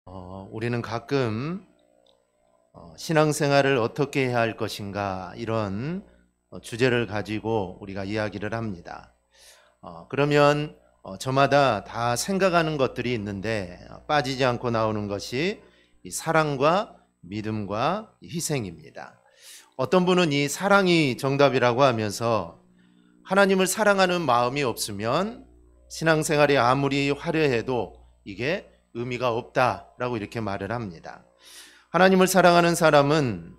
우리는 가끔 신앙생활을 어떻게 해야 할 것인가 이런 주제를 가지고 우리가 이야기를 합니다. 그러면 저마다 다 생각하는 것들이 있는데 빠지지 않고 나오는 것이 이 사랑과 믿음과 희생입니다. 어떤 분은 이 사랑이 정답이라고 하면서 하나님을 사랑하는 마음이 없으면 신앙생활이 아무리 화려해도 이게 의미가 없다라고 이렇게 말을 합니다. 하나님을 사랑하는 사람은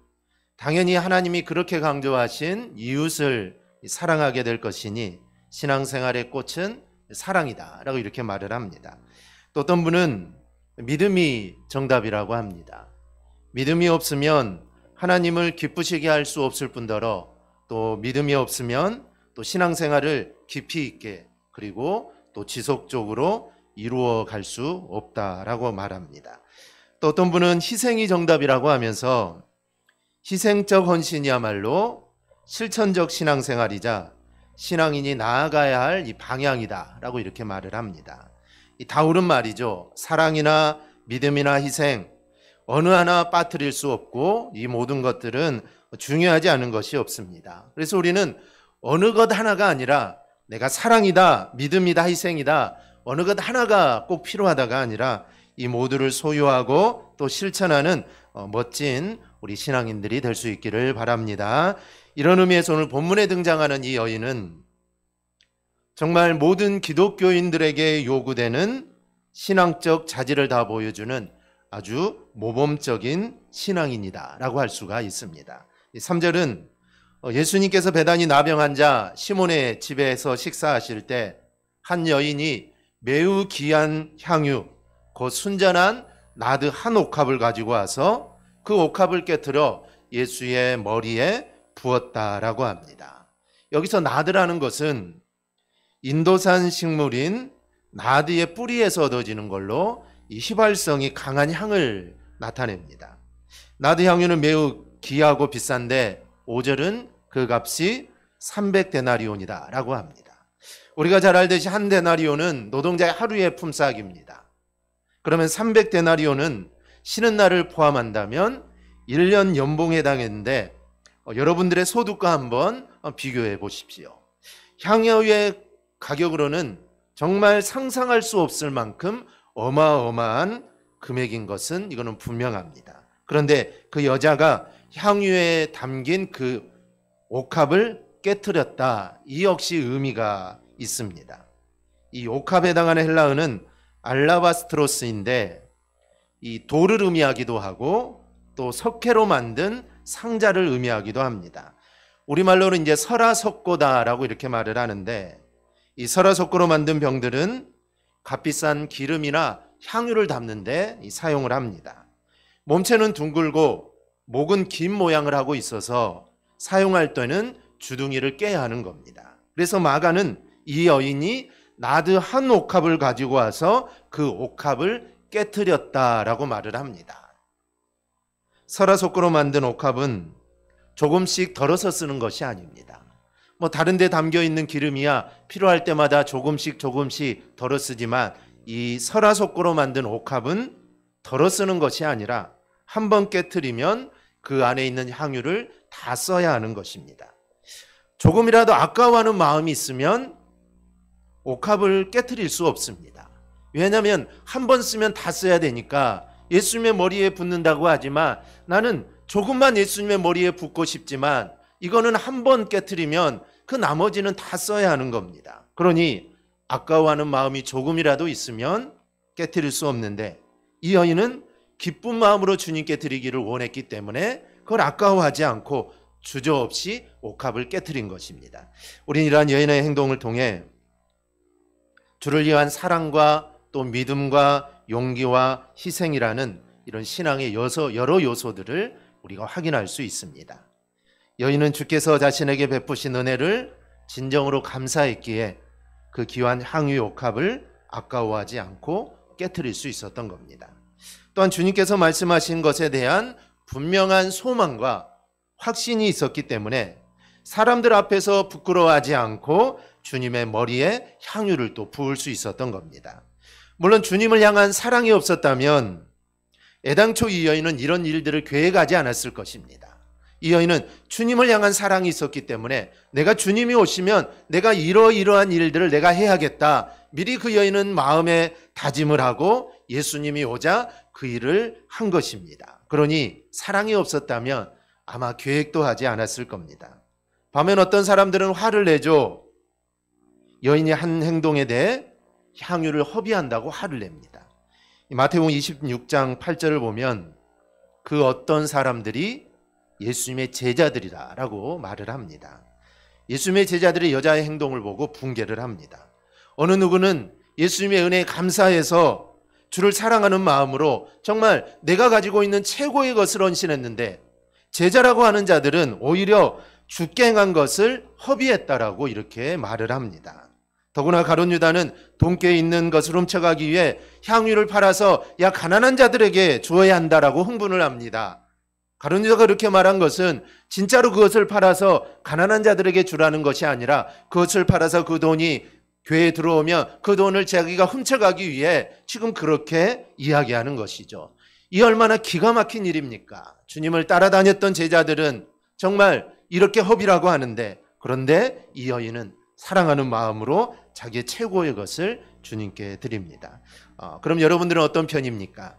당연히 하나님이 그렇게 강조하신 이웃을 사랑하게 될 것이니 신앙생활의 꽃은 사랑이다라고 이렇게 말을 합니다. 또 어떤 분은 믿음이 정답이라고 합니다. 믿음이 없으면 하나님을 기쁘시게 할 수 없을 뿐더러 또 믿음이 없으면 또 신앙생활을 깊이 있게 그리고 또 지속적으로 이루어 갈 수 없다라고 말합니다. 또 어떤 분은 희생이 정답이라고 하면서 희생적 헌신이야말로 실천적 신앙생활이자 신앙인이 나아가야 할 이 방향이다라고 이렇게 말을 합니다. 다 옳은 말이죠. 사랑이나 믿음이나 희생 어느 하나 빠뜨릴 수 없고 이 모든 것들은 중요하지 않은 것이 없습니다. 그래서 우리는 어느 것 하나가 아니라 내가 사랑이다, 믿음이다, 희생이다 어느 것 하나가 꼭 필요하다가 아니라 이 모두를 소유하고 또 실천하는 멋진 우리 신앙인들이 될 수 있기를 바랍니다. 이런 의미에서 오늘 본문에 등장하는 이 여인은 정말 모든 기독교인들에게 요구되는 신앙적 자질을 다 보여주는 아주 모범적인 신앙인이다라고 할 수가 있습니다. 3절은 예수님께서 배단위 나병 환자 시몬의 집에서 식사하실 때 한 여인이 매우 귀한 향유 곧 순전한 나드 한 옥합을 가지고 와서 그 옥합을 깨트려 예수의 머리에 부었다라고 합니다. 여기서 나드라는 것은 인도산 식물인 나드의 뿌리에서 얻어지는 걸로 이 휘발성이 강한 향을 나타냅니다. 나드 향유는 매우 귀하고 비싼데 5절은 그 값이 300데나리온이다 라고 합니다. 우리가 잘 알듯이 한 데나리온은 노동자의 하루의 품삯입니다. 그러면 300데나리온은 쉬는 날을 포함한다면 1년 연봉에 해당했는데 여러분들의 소득과 한번 비교해 보십시오. 향유의 가격으로는 정말 상상할 수 없을 만큼 어마어마한 금액인 것은 이거는 분명합니다. 그런데 그 여자가 향유에 담긴 그 옥합을 깨트렸다. 이 역시 의미가 있습니다. 이 옥합에 해당하는 헬라어는 알라바스트로스인데 이 돌을 의미하기도 하고 또 석회로 만든 상자를 의미하기도 합니다. 우리말로는 이제 설화석고다라고 이렇게 말을 하는데 이 설화석고로 만든 병들은 값비싼 기름이나 향유를 담는데 사용을 합니다. 몸체는 둥글고 목은 긴 모양을 하고 있어서 사용할 때는 주둥이를 깨야 하는 겁니다. 그래서 마가는 이 여인이 나드 한 옥합을 가지고 와서 그 옥합을 깨트렸다라고 말을 합니다. 설화석고로 만든 옥합은 조금씩 덜어서 쓰는 것이 아닙니다. 다른 데 담겨 있는 기름이야 필요할 때마다 조금씩 덜어 쓰지만 이 설화석고로 만든 옥합은 덜어 쓰는 것이 아니라 한 번 깨트리면 그 안에 있는 향유를 다 써야 하는 것입니다. 조금이라도 아까워하는 마음이 있으면 옥합을 깨트릴 수 없습니다. 왜냐하면 한 번 쓰면 다 써야 되니까 예수님의 머리에 붓는다고 하지만 나는 조금만 예수님의 머리에 붓고 싶지만 이거는 한 번 깨트리면 그 나머지는 다 써야 하는 겁니다. 그러니 아까워하는 마음이 조금이라도 있으면 깨트릴 수 없는데 이 여인은 기쁜 마음으로 주님께 드리기를 원했기 때문에 그걸 아까워하지 않고 주저없이 옥합을 깨트린 것입니다. 우리는 이러한 여인의 행동을 통해 주를 위한 사랑과 또 믿음과 용기와 희생이라는 이런 신앙의 여러 요소들을 우리가 확인할 수 있습니다. 여인은 주께서 자신에게 베푸신 은혜를 진정으로 감사했기에 그 귀한 향유 옥합을 아까워하지 않고 깨트릴 수 있었던 겁니다. 또한 주님께서 말씀하신 것에 대한 분명한 소망과 확신이 있었기 때문에 사람들 앞에서 부끄러워하지 않고 주님의 머리에 향유를 또 부을 수 있었던 겁니다. 물론 주님을 향한 사랑이 없었다면 애당초 이 여인은 이런 일들을 계획하지 않았을 것입니다. 이 여인은 주님을 향한 사랑이 있었기 때문에 내가 주님이 오시면 내가 이러이러한 일들을 내가 해야겠다. 미리 그 여인은 마음에 다짐을 하고 예수님이 오자 그 일을 한 것입니다. 그러니 사랑이 없었다면 아마 계획도 하지 않았을 겁니다. 반면 어떤 사람들은 화를 내죠. 여인이 한 행동에 대해 향유를 허비한다고 화를 냅니다. 마태복음 26장 8절을 보면 그 어떤 사람들이 예수님의 제자들이라고 말을 합니다. 예수님의 제자들이 여자의 행동을 보고 붕괴를 합니다. 어느 누구는 예수님의 은혜에 감사해서 주를 사랑하는 마음으로 정말 내가 가지고 있는 최고의 것을 헌신했는데, 제자라고 하는 자들은 오히려 주께 행한 것을 허비했다라고 이렇게 말을 합니다. 더구나 가룟 유다는 돈께 있는 것을 훔쳐가기 위해 향유를 팔아서 야 가난한 자들에게 주어야 한다라고 흥분을 합니다. 가룟 유다가 그렇게 말한 것은 진짜로 그것을 팔아서 가난한 자들에게 주라는 것이 아니라 그것을 팔아서 그 돈이 교회에 들어오면 그 돈을 자기가 훔쳐가기 위해 지금 그렇게 이야기하는 것이죠. 이 얼마나 기가 막힌 일입니까? 주님을 따라다녔던 제자들은 정말 이렇게 허비라고 하는데, 그런데 이 여인은 사랑하는 마음으로 자기의 최고의 것을 주님께 드립니다. 그럼 여러분들은 어떤 편입니까?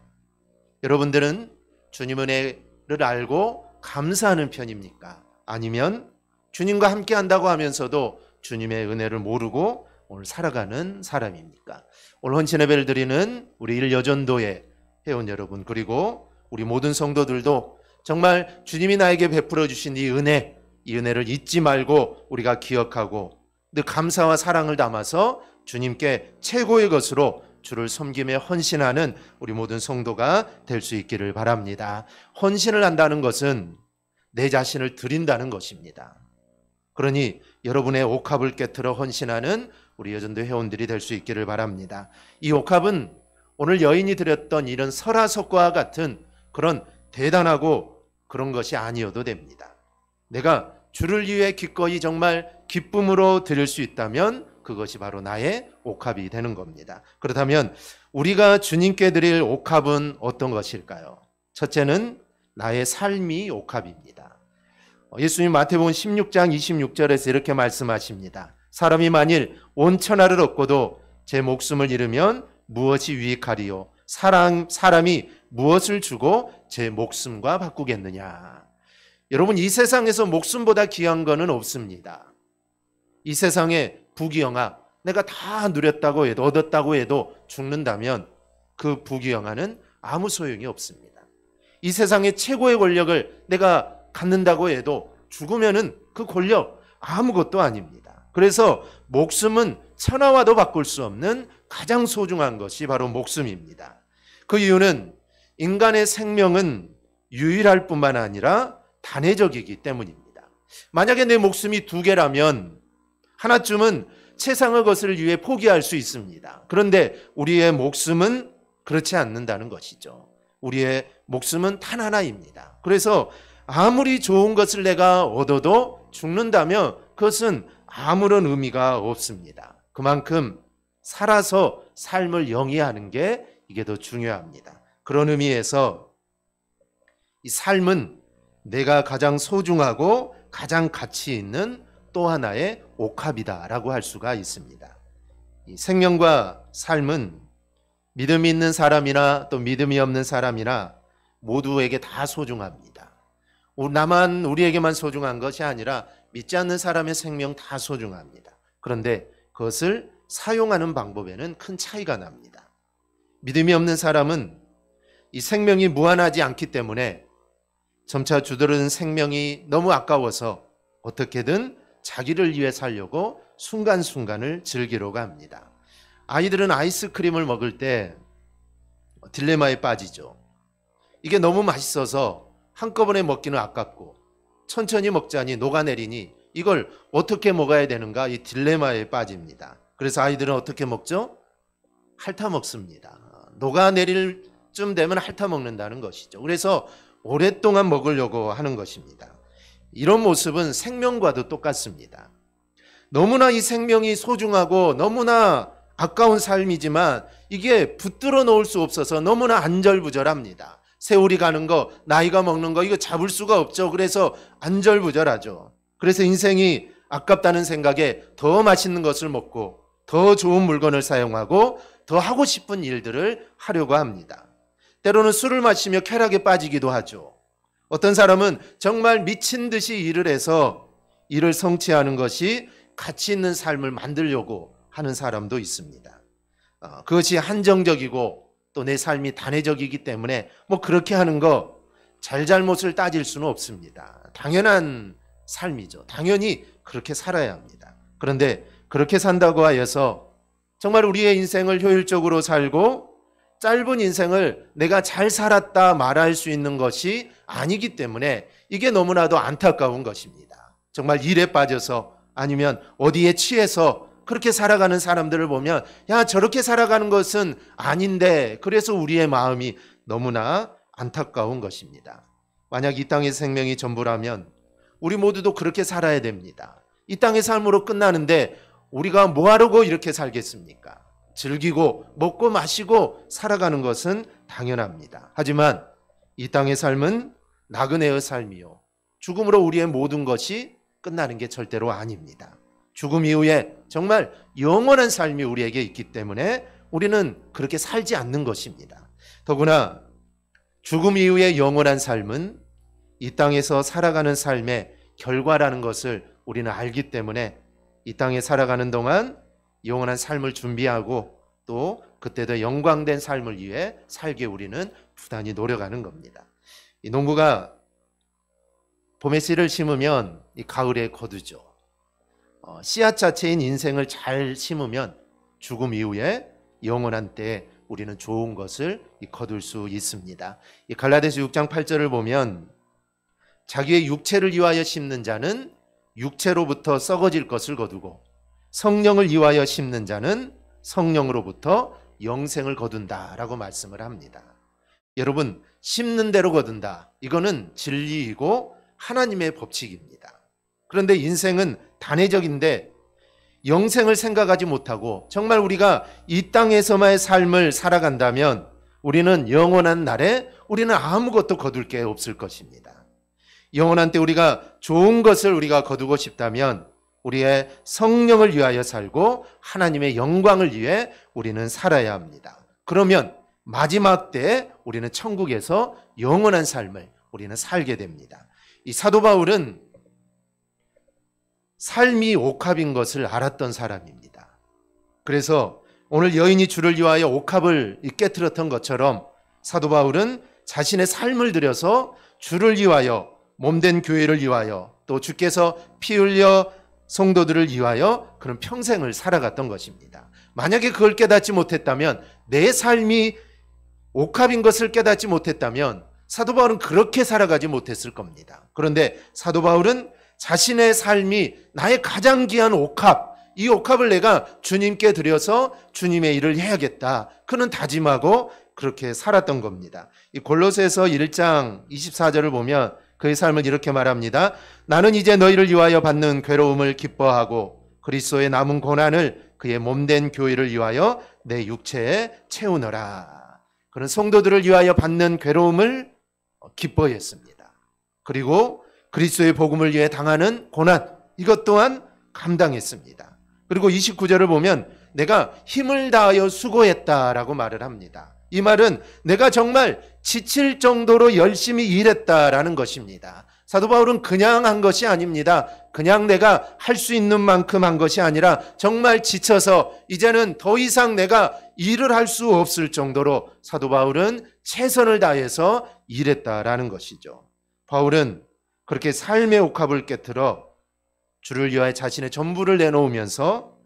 여러분들은 주님 은혜를 알고 감사하는 편입니까? 아니면 주님과 함께 한다고 하면서도 주님의 은혜를 모르고 오늘 살아가는 사람입니까? 오늘 헌신 예배를 드리는 우리 일여전도의 회원 여러분, 그리고 우리 모든 성도들도 정말 주님이 나에게 베풀어 주신 이 은혜를 잊지 말고 우리가 기억하고 늘 감사와 사랑을 담아서 주님께 최고의 것으로 주를 섬김에 헌신하는 우리 모든 성도가 될 수 있기를 바랍니다. 헌신을 한다는 것은 내 자신을 드린다는 것입니다. 그러니 여러분의 옥합을 깨트려 헌신하는 우리 여전도 회원들이 될 수 있기를 바랍니다. 이 옥합은 오늘 여인이 드렸던 이런 설화석과 같은 그런 대단하고 그런 것이 아니어도 됩니다. 내가 주를 위해 기꺼이 정말 기쁨으로 드릴 수 있다면 그것이 바로 나의 옥합이 되는 겁니다. 그렇다면 우리가 주님께 드릴 옥합은 어떤 것일까요? 첫째는 나의 삶이 옥합입니다. 예수님 마태복음 16장 26절에서 이렇게 말씀하십니다. 사람이 만일 온 천하를 얻고도 제 목숨을 잃으면 무엇이 유익하리요? 사람이 무엇을 주고 제 목숨과 바꾸겠느냐? 여러분, 이 세상에서 목숨보다 귀한 거는 없습니다. 이 세상에 부귀영화, 내가 다 누렸다고 해도, 얻었다고 해도 죽는다면 그 부귀영화는 아무 소용이 없습니다. 이 세상의 최고의 권력을 내가 갖는다고 해도 죽으면은 그 권력 아무것도 아닙니다. 그래서 목숨은 천하와도 바꿀 수 없는 가장 소중한 것이 바로 목숨입니다. 그 이유는 인간의 생명은 유일할 뿐만 아니라 단회적이기 때문입니다. 만약에 내 목숨이 두 개라면 하나쯤은 세상의 것을 위해 포기할 수 있습니다. 그런데 우리의 목숨은 그렇지 않는다는 것이죠. 우리의 목숨은 단 하나입니다. 그래서 아무리 좋은 것을 내가 얻어도 죽는다면 그것은 아무런 의미가 없습니다. 그만큼 살아서 삶을 영위하는 게 이게 더 중요합니다. 그런 의미에서 이 삶은 내가 가장 소중하고 가장 가치 있는 또 하나의 옥합이다라고 할 수가 있습니다. 이 생명과 삶은 믿음이 있는 사람이나 또 믿음이 없는 사람이나 모두에게 다 소중합니다. 나만 우리에게만 소중한 것이 아니라 믿지 않는 사람의 생명 다 소중합니다. 그런데 그것을 사용하는 방법에는 큰 차이가 납니다. 믿음이 없는 사람은 이 생명이 무한하지 않기 때문에 점차 주들은 생명이 너무 아까워서 어떻게든 자기를 위해 살려고 순간순간을 즐기려고 합니다. 아이들은 아이스크림을 먹을 때 딜레마에 빠지죠. 이게 너무 맛있어서 한꺼번에 먹기는 아깝고 천천히 먹자니 녹아내리니 이걸 어떻게 먹어야 되는가, 이 딜레마에 빠집니다. 그래서 아이들은 어떻게 먹죠? 핥아 먹습니다. 녹아내릴 쯤 되면 핥아 먹는다는 것이죠. 그래서 오랫동안 먹으려고 하는 것입니다. 이런 모습은 생명과도 똑같습니다. 너무나 이 생명이 소중하고 너무나 아까운 삶이지만 이게 붙들어 놓을 수 없어서 너무나 안절부절합니다. 세월이 가는 거, 나이가 먹는 거 이거 잡을 수가 없죠. 그래서 안절부절하죠. 그래서 인생이 아깝다는 생각에 더 맛있는 것을 먹고 더 좋은 물건을 사용하고 더 하고 싶은 일들을 하려고 합니다. 때로는 술을 마시며 쾌락에 빠지기도 하죠. 어떤 사람은 정말 미친 듯이 일을 해서 일을 성취하는 것이 가치 있는 삶을 만들려고 하는 사람도 있습니다. 그것이 한정적이고 또 내 삶이 단회적이기 때문에 뭐 그렇게 하는 거 잘잘못을 따질 수는 없습니다. 당연한 삶이죠. 당연히 그렇게 살아야 합니다. 그런데 그렇게 산다고 하여서 정말 우리의 인생을 효율적으로 살고 짧은 인생을 내가 잘 살았다 말할 수 있는 것이 아니기 때문에 이게 너무나도 안타까운 것입니다. 정말 일에 빠져서 아니면 어디에 취해서 그렇게 살아가는 사람들을 보면 야 저렇게 살아가는 것은 아닌데 그래서 우리의 마음이 너무나 안타까운 것입니다. 만약 이 땅의 생명이 전부라면 우리 모두도 그렇게 살아야 됩니다. 이 땅의 삶으로 끝나는데 우리가 뭐하려고 이렇게 살겠습니까? 즐기고 먹고 마시고 살아가는 것은 당연합니다. 하지만 이 땅의 삶은 나그네의 삶이요 죽음으로 우리의 모든 것이 끝나는 게 절대로 아닙니다. 죽음 이후에 정말 영원한 삶이 우리에게 있기 때문에 우리는 그렇게 살지 않는 것입니다. 더구나 죽음 이후의 영원한 삶은 이 땅에서 살아가는 삶의 결과라는 것을 우리는 알기 때문에 이 땅에 살아가는 동안 영원한 삶을 준비하고 또 그때 더 영광된 삶을 위해 살게 우리는 부단히 노력하는 겁니다. 이 농부가 봄에 씨를 심으면 이 가을에 거두죠. 씨앗 자체인 인생을 잘 심으면 죽음 이후에 영원한 때에 우리는 좋은 것을 거둘 수 있습니다. 이 갈라디아서 6장 8절을 보면 자기의 육체를 위하여 심는 자는 육체로부터 썩어질 것을 거두고 성령을 위하여 심는 자는 성령으로부터 영생을 거둔다라고 말씀을 합니다. 여러분 심는 대로 거둔다. 이거는 진리이고 하나님의 법칙입니다. 그런데 인생은 단회적인데 영생을 생각하지 못하고 정말 우리가 이 땅에서만의 삶을 살아간다면 우리는 영원한 날에 우리는 아무것도 거둘 게 없을 것입니다. 영원한 때 우리가 좋은 것을 우리가 거두고 싶다면 우리의 성령을 위하여 살고 하나님의 영광을 위해 우리는 살아야 합니다. 그러면 마지막 때에 우리는 천국에서 영원한 삶을 우리는 살게 됩니다. 이 사도 바울은 삶이 옥합인 것을 알았던 사람입니다. 그래서 오늘 여인이 주를 위하여 옥합을 깨트렸던 것처럼 사도 바울은 자신의 삶을 들여서 주를 위하여 몸된 교회를 위하여 또 주께서 피 흘려 성도들을 위하여 그런 평생을 살아갔던 것입니다. 만약에 그걸 깨닫지 못했다면 내 삶이 옥합인 것을 깨닫지 못했다면 사도 바울은 그렇게 살아가지 못했을 겁니다. 그런데 사도 바울은 자신의 삶이 나의 가장 귀한 옥합, 이 옥합을 내가 주님께 드려서 주님의 일을 해야겠다. 그는 다짐하고 그렇게 살았던 겁니다. 이 골로새서 1장 24절을 보면 그의 삶을 이렇게 말합니다. 나는 이제 너희를 위하여 받는 괴로움을 기뻐하고 그리스도의 남은 고난을 그의 몸된 교회를 위하여 내 육체에 채우노라. 그는 성도들을 위하여 받는 괴로움을 기뻐했습니다. 그리고 그리스도의 복음을 위해 당하는 고난 이것 또한 감당했습니다. 그리고 29절을 보면 내가 힘을 다하여 수고했다라고 말을 합니다. 이 말은 내가 정말 지칠 정도로 열심히 일했다라는 것입니다. 사도 바울은 그냥 한 것이 아닙니다. 그냥 내가 할 수 있는 만큼 한 것이 아니라 정말 지쳐서 이제는 더 이상 내가 일을 할 수 없을 정도로 사도 바울은 최선을 다해서 일했다라는 것이죠. 바울은 그렇게 삶의 옥합을 깨트려 주를 위하여 자신의 전부를 내놓으면서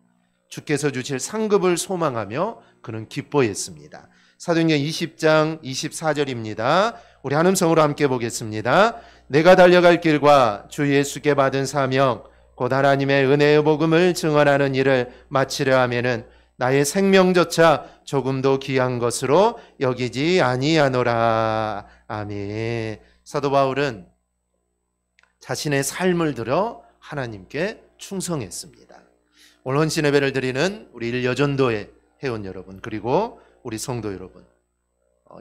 주께서 주실 상급을 소망하며 그는 기뻐했습니다. 사도행전 20장 24절입니다. 우리 한음성으로 함께 보겠습니다. 내가 달려갈 길과 주 예수께 받은 사명 곧 하나님의 은혜의 복음을 증언하는 일을 마치려 하면은 나의 생명조차 조금도 귀한 것으로 여기지 아니하노라. 아멘. 사도 바울은 자신의 삶을 들여 하나님께 충성했습니다. 오늘 헌신 예배를 드리는 우리 일여전도의 회원 여러분 그리고 우리 성도 여러분,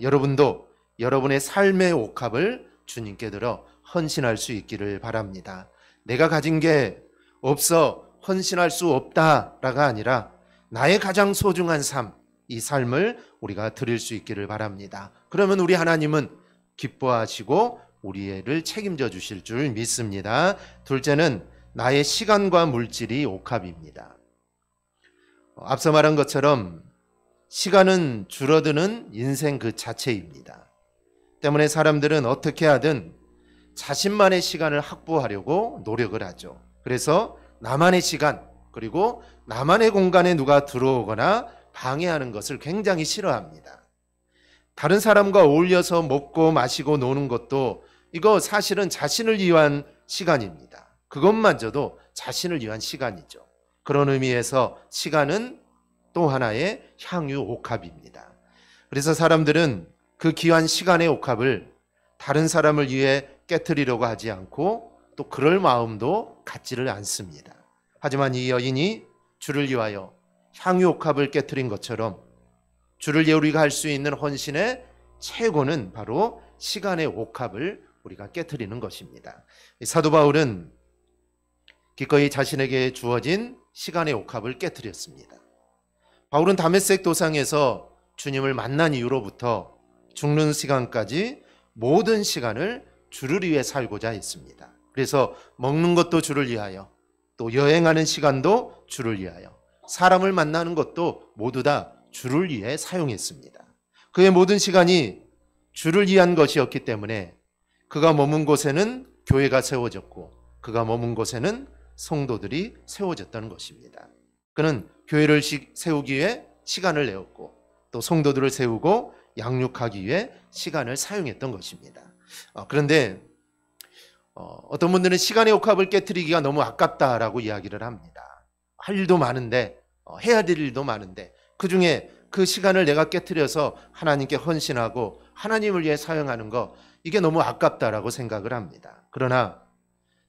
여러분도 여러분의 삶의 옥합을 주님께 들어 헌신할 수 있기를 바랍니다. 내가 가진 게 없어 헌신할 수 없다라가 아니라 나의 가장 소중한 삶, 이 삶을 우리가 드릴 수 있기를 바랍니다. 그러면 우리 하나님은 기뻐하시고 우리를 책임져 주실 줄 믿습니다. 둘째는 나의 시간과 물질이 옥합입니다. 앞서 말한 것처럼 시간은 줄어드는 인생 그 자체입니다. 때문에 사람들은 어떻게 하든 자신만의 시간을 확보하려고 노력을 하죠. 그래서 나만의 시간, 그리고 나만의 공간에 누가 들어오거나 방해하는 것을 굉장히 싫어합니다. 다른 사람과 어울려서 먹고 마시고 노는 것도 이거 사실은 자신을 위한 시간입니다. 그것마저도 자신을 위한 시간이죠. 그런 의미에서 시간은 또 하나의 향유 옥합입니다. 그래서 사람들은 그 귀한 시간의 옥합을 다른 사람을 위해 깨트리려고 하지 않고 또 그럴 마음도 갖지를 않습니다. 하지만 이 여인이 주를 위하여 향유 옥합을 깨트린 것처럼 주를 위해 우리가 할 수 있는 헌신의 최고는 바로 시간의 옥합을 우리가 깨트리는 것입니다. 사도 바울은 기꺼이 자신에게 주어진 시간의 옥합을 깨트렸습니다. 바울은 다메섹 도상에서 주님을 만난 이후로부터 죽는 시간까지 모든 시간을 주를 위해 살고자 했습니다. 그래서 먹는 것도 주를 위하여, 또 여행하는 시간도 주를 위하여, 사람을 만나는 것도 모두 다 주를 위해 사용했습니다. 그의 모든 시간이 주를 위한 것이었기 때문에 그가 머문 곳에는 교회가 세워졌고 그가 머문 곳에는 성도들이 세워졌다는 것입니다. 그는 교회를 세우기 위해 시간을 내었고 또 성도들을 세우고 양육하기 위해 시간을 사용했던 것입니다. 그런데 어떤 분들은 시간의 옥합을 깨트리기가 너무 아깝다라고 이야기를 합니다. 할 일도 많은데, 해야 될 일도 많은데 그중에 그 시간을 내가 깨트려서 하나님께 헌신하고 하나님을 위해 사용하는 거, 이게 너무 아깝다라고 생각을 합니다. 그러나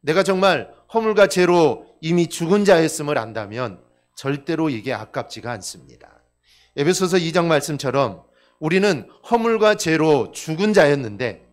내가 정말 허물과 죄로 이미 죽은 자였음을 안다면 절대로 이게 아깝지가 않습니다. 에베소서 2장 말씀처럼 우리는 허물과 죄로 죽은 자였는데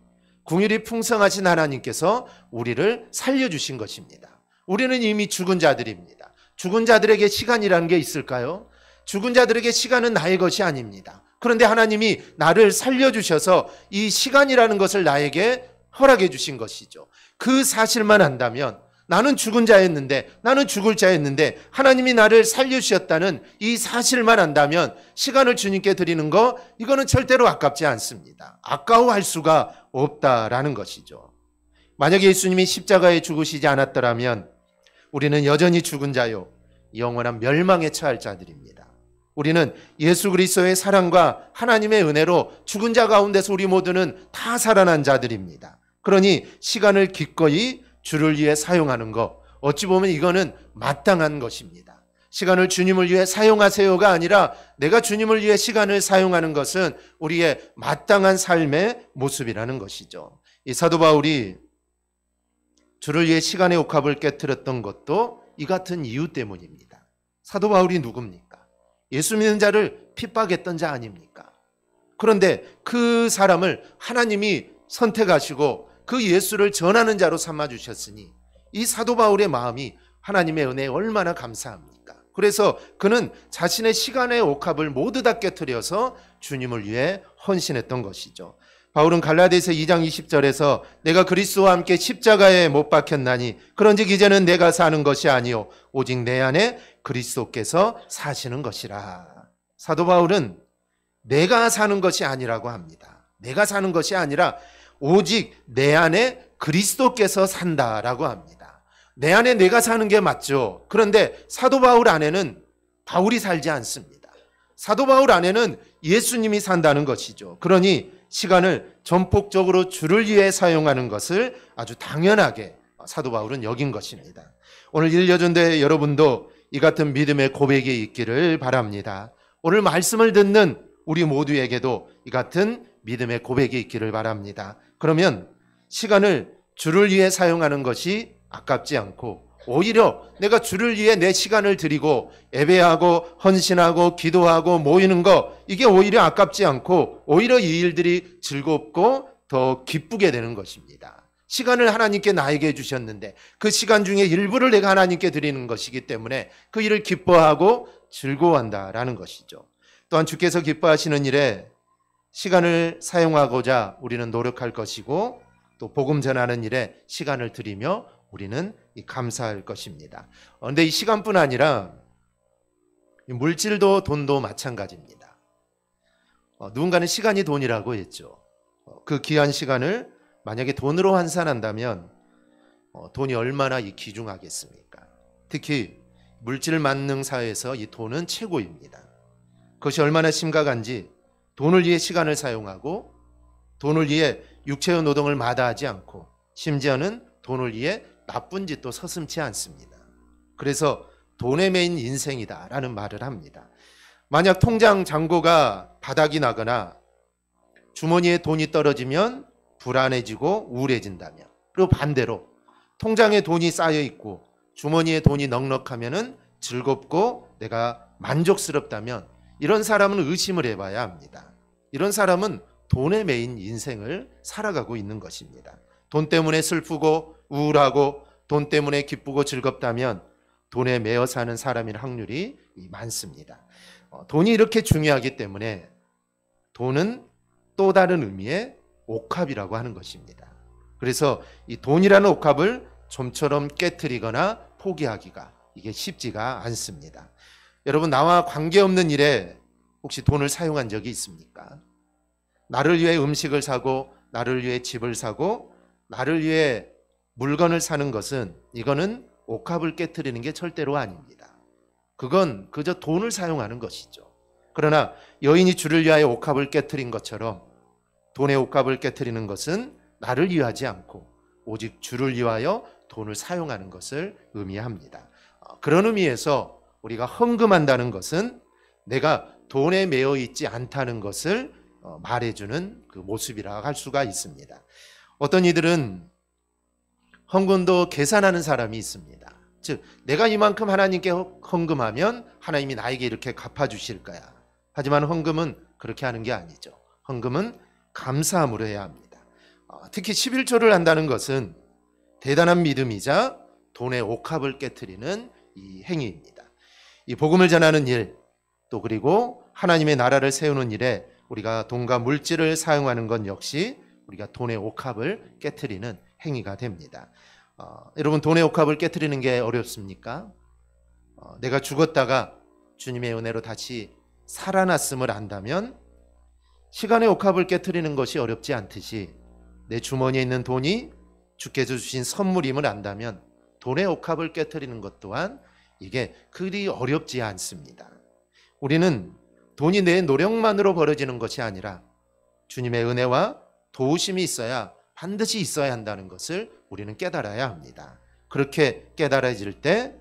긍휼이 풍성하신 하나님께서 우리를 살려주신 것입니다. 우리는 이미 죽은 자들입니다. 죽은 자들에게 시간이라는 게 있을까요? 죽은 자들에게 시간은 나의 것이 아닙니다. 그런데 하나님이 나를 살려주셔서 이 시간이라는 것을 나에게 허락해 주신 것이죠. 그 사실만 안다면, 나는 죽은 자였는데, 나는 죽을 자였는데 하나님이 나를 살려주셨다는 이 사실만 안다면 시간을 주님께 드리는 거, 이거는 절대로 아깝지 않습니다. 아까워할 수가 없다라는 것이죠. 만약에 예수님이 십자가에 죽으시지 않았더라면 우리는 여전히 죽은 자요, 영원한 멸망에 처할 자들입니다. 우리는 예수 그리스도의 사랑과 하나님의 은혜로 죽은 자 가운데서 우리 모두는 다 살아난 자들입니다. 그러니 시간을 기꺼이 주를 위해 사용하는 것, 어찌 보면 이거는 마땅한 것입니다. 시간을 주님을 위해 사용하세요가 아니라 내가 주님을 위해 시간을 사용하는 것은 우리의 마땅한 삶의 모습이라는 것이죠. 이 사도 바울이 주를 위해 시간의 옥합을 깨트렸던 것도 이 같은 이유 때문입니다. 사도 바울이 누굽니까? 예수 믿는 자를 핍박했던 자 아닙니까? 그런데 그 사람을 하나님이 선택하시고 그 예수를 전하는 자로 삼아주셨으니 이 사도 바울의 마음이 하나님의 은혜에 얼마나 감사합니까? 그래서 그는 자신의 시간의 옥합을 모두 다 깨트려서 주님을 위해 헌신했던 것이죠. 바울은 갈라디아서 2장 20절에서 내가 그리스도와 함께 십자가에 못 박혔나니 그런즉 이제는 내가 사는 것이 아니요 오직 내 안에 그리스도께서 사시는 것이라. 사도 바울은 내가 사는 것이 아니라고 합니다. 내가 사는 것이 아니라 오직 내 안에 그리스도께서 산다라고 합니다. 내 안에 내가 사는 게 맞죠. 그런데 사도 바울 안에는 바울이 살지 않습니다. 사도 바울 안에는 예수님이 산다는 것이죠. 그러니 시간을 전폭적으로 주를 위해 사용하는 것을 아주 당연하게 사도 바울은 여긴 것입니다. 오늘 일여전대 여러분도 이 같은 믿음의 고백이 있기를 바랍니다. 오늘 말씀을 듣는 우리 모두에게도 이 같은 믿음의 고백이 있기를 바랍니다. 그러면 시간을 주를 위해 사용하는 것이 아깝지 않고 오히려 내가 주를 위해 내 시간을 드리고 예배하고 헌신하고 기도하고 모이는 거, 이게 오히려 아깝지 않고 오히려 이 일들이 즐겁고 더 기쁘게 되는 것입니다. 시간을 하나님께 나에게 주셨는데 그 시간 중에 일부를 내가 하나님께 드리는 것이기 때문에 그 일을 기뻐하고 즐거워한다라는 것이죠. 또한 주께서 기뻐하시는 일에 시간을 사용하고자 우리는 노력할 것이고, 또 복음 전하는 일에 시간을 들이며 우리는 감사할 것입니다. 그런데 이 시간뿐 아니라 물질도 돈도 마찬가지입니다. 누군가는 시간이 돈이라고 했죠. 그 귀한 시간을 만약에 돈으로 환산한다면 돈이 얼마나 귀중하겠습니까? 특히 물질 만능 사회에서 이 돈은 최고입니다. 그것이 얼마나 심각한지, 돈을 위해 시간을 사용하고 돈을 위해 육체의 노동을 마다하지 않고 심지어는 돈을 위해 나쁜 짓도 서슴지 않습니다. 그래서 돈에 매인 인생이다라는 말을 합니다. 만약 통장 잔고가 바닥이 나거나 주머니에 돈이 떨어지면 불안해지고 우울해진다면, 그리고 반대로 통장에 돈이 쌓여 있고 주머니에 돈이 넉넉하면은 즐겁고 내가 만족스럽다면, 이런 사람은 의심을 해봐야 합니다. 이런 사람은 돈에 매인 인생을 살아가고 있는 것입니다. 돈 때문에 슬프고 우울하고 돈 때문에 기쁘고 즐겁다면 돈에 매여 사는 사람일 확률이 많습니다. 돈이 이렇게 중요하기 때문에 돈은 또 다른 의미의 옥합이라고 하는 것입니다. 그래서 이 돈이라는 옥합을 좀처럼 깨트리거나 포기하기가 이게 쉽지가 않습니다. 여러분, 나와 관계없는 일에 혹시 돈을 사용한 적이 있습니까? 나를 위해 음식을 사고 나를 위해 집을 사고 나를 위해 물건을 사는 것은, 이거는 옥합을 깨트리는 게 절대로 아닙니다. 그건 그저 돈을 사용하는 것이죠. 그러나 여인이 주를 위하여 옥합을 깨트린 것처럼 돈의 옥합을 깨트리는 것은 나를 위하지 않고 오직 주를 위하여 돈을 사용하는 것을 의미합니다. 그런 의미에서 우리가 헌금한다는 것은 내가 돈에 매여 있지 않다는 것을 말해주는 그 모습이라 할 수가 있습니다. 어떤 이들은 헌금도 계산하는 사람이 있습니다. 즉, 내가 이만큼 하나님께 헌금하면 하나님이 나에게 이렇게 갚아주실 거야. 하지만 헌금은 그렇게 하는 게 아니죠. 헌금은 감사함으로 해야 합니다. 특히 11조를 한다는 것은 대단한 믿음이자 돈의 옥합을 깨트리는 이 행위입니다. 이 복음을 전하는 일, 또 그리고 하나님의 나라를 세우는 일에 우리가 돈과 물질을 사용하는 것 역시 우리가 돈의 옥합을 깨트리는 행위가 됩니다. 여러분, 돈의 옥합을 깨트리는 게 어렵습니까? 내가 죽었다가 주님의 은혜로 다시 살아났음을 안다면 시간의 옥합을 깨트리는 것이 어렵지 않듯이, 내 주머니에 있는 돈이 주께서 주신 선물임을 안다면 돈의 옥합을 깨트리는 것 또한 이게 그리 어렵지 않습니다. 우리는 돈이 내 노력만으로 벌어지는 것이 아니라 주님의 은혜와 도우심이 있어야, 반드시 있어야 한다는 것을 우리는 깨달아야 합니다. 그렇게 깨달아질 때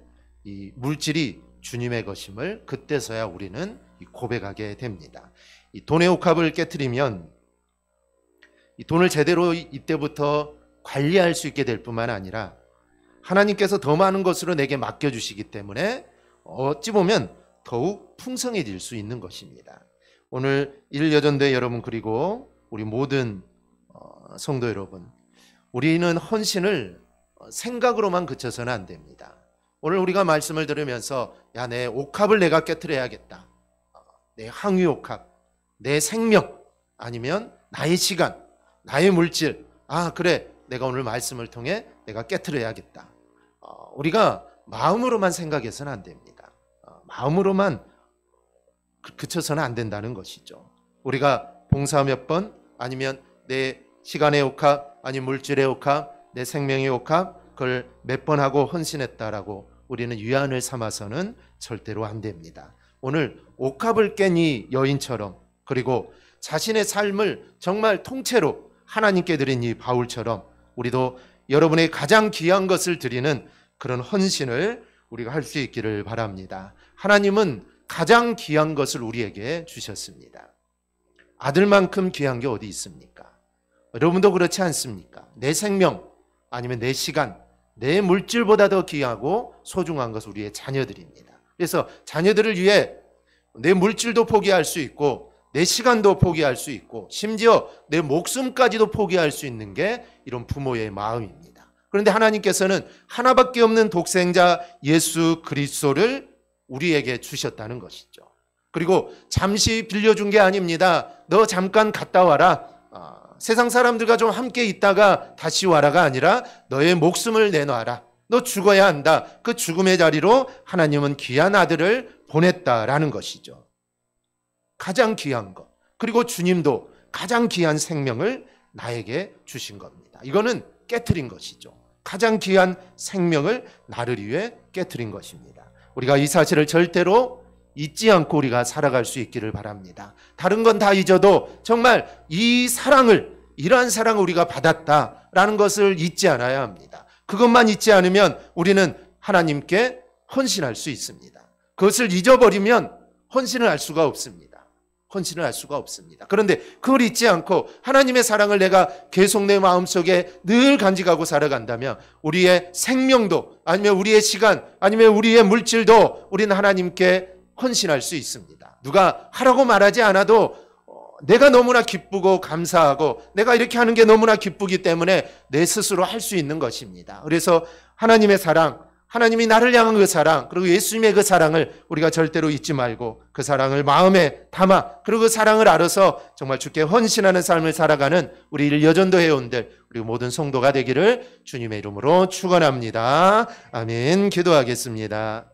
이 물질이 주님의 것임을 그때서야 우리는 고백하게 됩니다. 이 돈의 옥합을 깨트리면 이 돈을 제대로 이때부터 관리할 수 있게 될 뿐만 아니라 하나님께서 더 많은 것으로 내게 맡겨주시기 때문에 어찌 보면 더욱 풍성해질 수 있는 것입니다. 오늘 일여전대 여러분, 그리고 우리 모든 성도 여러분, 우리는 헌신을 생각으로만 그쳐서는 안 됩니다. 오늘 우리가 말씀을 들으면서 내 옥합을 내가 깨트려야겠다, 내 항위 옥합, 내 생명, 아니면 나의 시간, 나의 물질, 그래, 내가 오늘 말씀을 통해 내가 깨트려야겠다, 우리가 마음으로만 생각해서는 안 됩니다. 마음으로만 그쳐서는 안 된다는 것이죠. 우리가 봉사 몇 번, 아니면 내 시간의 옥합, 아니면 물질의 옥합, 내 생명의 옥합, 그걸 몇 번 하고 헌신했다라고 우리는 위안을 삼아서는 절대로 안 됩니다. 오늘 옥합을 깬 이 여인처럼, 그리고 자신의 삶을 정말 통째로 하나님께 드린 이 바울처럼 우리도 여러분의 가장 귀한 것을 드리는 그런 헌신을 우리가 할 수 있기를 바랍니다. 하나님은 가장 귀한 것을 우리에게 주셨습니다. 아들만큼 귀한 게 어디 있습니까? 여러분도 그렇지 않습니까? 내 생명, 아니면 내 시간, 내 물질보다 더 귀하고 소중한 것은 우리의 자녀들입니다. 그래서 자녀들을 위해 내 물질도 포기할 수 있고 내 시간도 포기할 수 있고 심지어 내 목숨까지도 포기할 수 있는 게 이런 부모의 마음입니다. 그런데 하나님께서는 하나밖에 없는 독생자 예수 그리스도를 우리에게 주셨다는 것이죠. 그리고 잠시 빌려준 게 아닙니다. 너 잠깐 갔다 와라. 세상 사람들과 좀 함께 있다가 다시 와라가 아니라 너의 목숨을 내놔라. 너 죽어야 한다. 그 죽음의 자리로 하나님은 귀한 아들을 보냈다라는 것이죠. 가장 귀한 것. 그리고 주님도 가장 귀한 생명을 나에게 주신 겁니다. 이거는 깨트린 것이죠. 가장 귀한 생명을 나를 위해 깨트린 것입니다. 우리가 이 사실을 절대로 잊지 않고 우리가 살아갈 수 있기를 바랍니다. 다른 건 다 잊어도 정말 이 사랑을, 이러한 사랑을 우리가 받았다라는 것을 잊지 않아야 합니다. 그것만 잊지 않으면 우리는 하나님께 헌신할 수 있습니다. 그것을 잊어버리면 헌신을 할 수가 없습니다. 헌신을 할 수가 없습니다. 그런데 그걸 잊지 않고 하나님의 사랑을 내가 계속 내 마음속에 늘 간직하고 살아간다면 우리의 생명도 아니면 우리의 시간 아니면 우리의 물질도 우리는 하나님께 헌신할 수 있습니다. 누가 하라고 말하지 않아도 내가 너무나 기쁘고 감사하고 내가 이렇게 하는 게 너무나 기쁘기 때문에 내 스스로 할 수 있는 것입니다. 그래서 하나님의 사랑, 하나님이 나를 향한 그 사랑, 그리고 예수님의 그 사랑을 우리가 절대로 잊지 말고 그 사랑을 마음에 담아 그리고 그 사랑을 알아서 정말 주께 헌신하는 삶을 살아가는 우리 여전도 회원들, 그리고 모든 성도가 되기를 주님의 이름으로 축원합니다. 아멘. 기도하겠습니다.